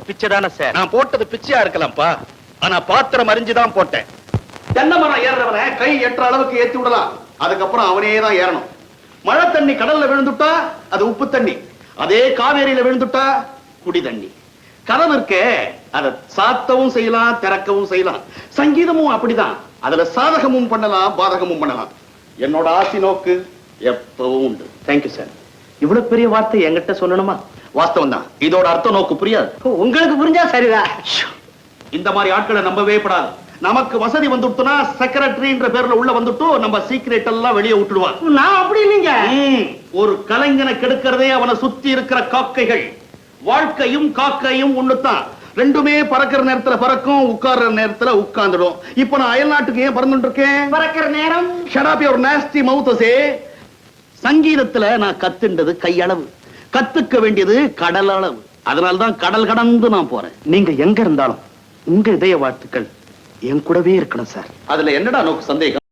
பிச்சை தானே சார். நான் போட்டது பிச்சையா இருக்கலாம்ப்பா, ஆனா பாத்திரம் அறிஞ்சுதான் போட்டேன். தென்னை மரம் ஏறுறவனை கை எட்டுற அளவுக்கு ஏத்தி விடலாம், அதுக்கப்புறம் அவனே தான் ஏறணும். மழை தண்ணி கடல்ல விழுந்துட்டா அது உப்பு தண்ணி, அதே காவேரியில விழுந்துட்டா குடி தண்ணி. கதவு இருக்கே அதை சாத்தவும் செய்யலாம், திறக்கவும் செய்யலாம். சங்கீதமும் அப்படிதான், அதுல சாதகமும் பண்ணலாம், பாதகமும் பண்ணலாம். என்னோட ஆசி நோக்கு எப்பவும் உண்டு. Thank you sir. இவ்வளவு பெரிய வார்த்தை என்கிட்ட சொல்லணுமா? வாஸ்தவம் தான், இதோட அர்த்த நோக்கு புரியாது. உங்களுக்கு புரிஞ்சா சரிதான். இந்த மாதிரி ஆட்களை நம்பவே படாது. நமக்கு வசதி வந்துட்டுனா செக்ரட்டரின்ற பேர்ல உள்ள வந்துட்டு நம்ம சீக்ரெட் எல்லாம் வெளியே விட்டுடுவான். நான் அப்படி இல்லைங்க. ஒரு கலைஞனை கெடுக்கிறதே அவனை சுத்தி இருக்கிற காக்கைகள். வாழ்க்கையும் காக்கையும் ஒண்ணுதான், ரெண்டுமே பறக்கிற நேரத்துல பறக்கும், உட்கார்ற நேரத்துல உட்கார்ந்துடும். இப்ப நான் அயல் நாட்டுக்கு ஏன் பறந்துட்டு இருக்கேன்? பறக்கிற நேரம். Shut up your nasty mouth. சங்கீதத்துல நான் கத்துண்டது கையளவு, கத்துக்க வேண்டியது கடல் அளவு. அதனால்தான் கடல் கடந்து நான் போறேன். நீங்க எங்க இருந்தாலும் உங்க இதய வாழ்த்துக்கள் என் கூடவே இருக்கணும் சார். அதுல என்னடா நோக்கு சந்தேகம்?